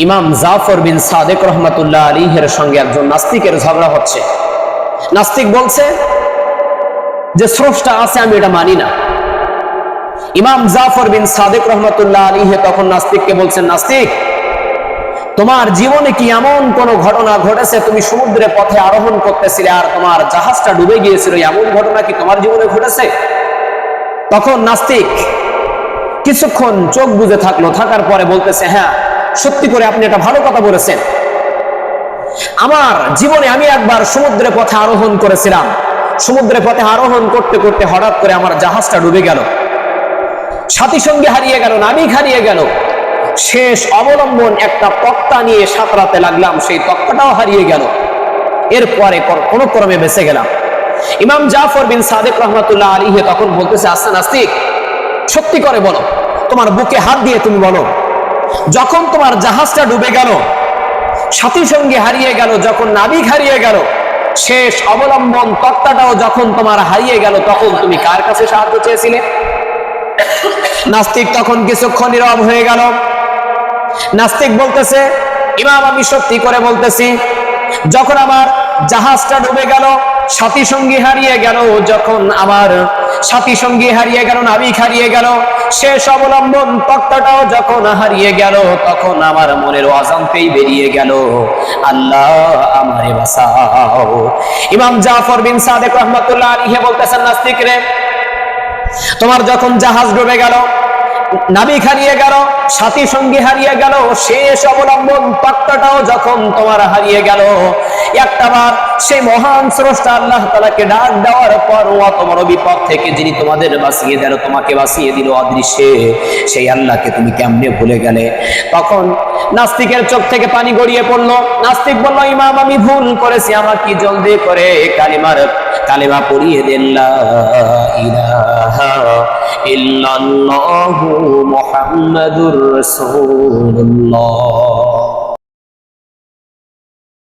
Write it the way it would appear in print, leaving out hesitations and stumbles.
ইমাম জাফর বিন সাদেক রহমাতুল্লাহ আলাইহির সঙ্গে একজন নাস্তিকের ঝগড়া হচ্ছে। নাস্তিক বলছে যে স্রষ্টা আছে, আমি এটা মানি না। ইমাম জাফর বিন সাদেক রহমাতুল্লাহ আলাইহি তখন নাস্তিককে বলছেন, নাস্তিক, তোমার জীবনে কি এমন কোন ঘটনা ঘটেছে, তুমি সমুদ্রে পথে আরোহণ করতেছিলে আর তোমার জাহাজটা ডুবে গিয়েছিল, এমন ঘটনা কি তোমার জীবনে ঘটেছে? তখন নাস্তিক কিছুক্ষণ চোখ বুজে থাকলো, থাকার পরে বলতেছে, হ্যাঁ সত্যি করে আপনি একটা ভালো কথা বলেছেন। আমার জীবনে আমি একবার সমুদ্রের পথে আরোহণ করেছিলাম। সমুদ্রের পথে আরোহণ করতে করতে হঠাৎ করে আমার জাহাজটা ডুবে গেল, সাথী সঙ্গী হারিয়ে গেল, নাবিক হারিয়ে গেল। শেষ অবলম্বন একটা তক্তা নিয়ে সাঁতরাতে লাগলাম, সেই তক্তাটাও হারিয়ে গেল। এরপরে কোন ক্রমে বেঁচে গেলাম। ইমাম জাফর বিন সাদেক রহমাতুল্লাহ আলাইহি তখন বলতেছে, আচ্ছা নাস্তিক, সত্যি করে বলো, তোমার বুকে হাত দিয়ে তুমি বলো, যখন তোমার জাহাজটা ডুবে গেল, সাথী সঙ্গী হারিয়ে গেল, যখন নাবিক হারিয়ে গেল, শেষ অবলম্বন তক্তাটাও যখন তোমার হারিয়ে গেল, তখন তুমি কার কাছে সাহায্য চেয়েছিলে? নাস্তিক তখন কিছুক্ষণ নীরব হয়ে গেল। নাস্তিক বলতেছে, ইমাম আমি সত্যি করে বলতেছি, যখন আমার জাহাজটা ডুবে গেল, সাথী সঙ্গী হারিয়ে গেল, যখন আমার সাথী সঙ্গী হারিয়ে গেল, নাবিক হারিয়ে গেল, শেষ অবলম্বন তক্তাটাও যখন হারিয়ে গেল, তখন আমার মনের অজান্তেই বেরিয়ে গেল, আল্লাহ আমারে বাঁচাও। ইমাম জাফর বিন সাদেক রহমাতুল্লাহ আলাইহি বলতেছেন, নাস্তিক রে, তোমার যখন জাহাজ ডুবে গেল, নাবিক হারিয়ে গেল, সাথী সঙ্গী হারিয়ে গেল, শেষ অবলম্বন তক্তাটাও যখন তোমার হারিয়ে গেল, একটাবার সেই মহান স্রষ্টা আল্লাহ তাআলাকে ডাক দেওয়ার পর অত বড় বিপদ থেকে যিনি তোমাদের বাঁচিয়ে দিল, তোমাকে বাঁচিয়ে দিল অদৃশ্যে, সেই আল্লাহকে তুমি কেমনে ভুলে গেলে? তখন নাস্তিকের চোখ থেকে পানি গড়িয়ে পড়লো। নাস্তিক বলল, ইমাম আমি ভুল করেছি, আমাকে জলদি করে কালেমা পড়িয়ে দেন, লা ইলাহা ইল্লাল্লাহু মুহাম্মাদুর রাসূলুল্লাহ।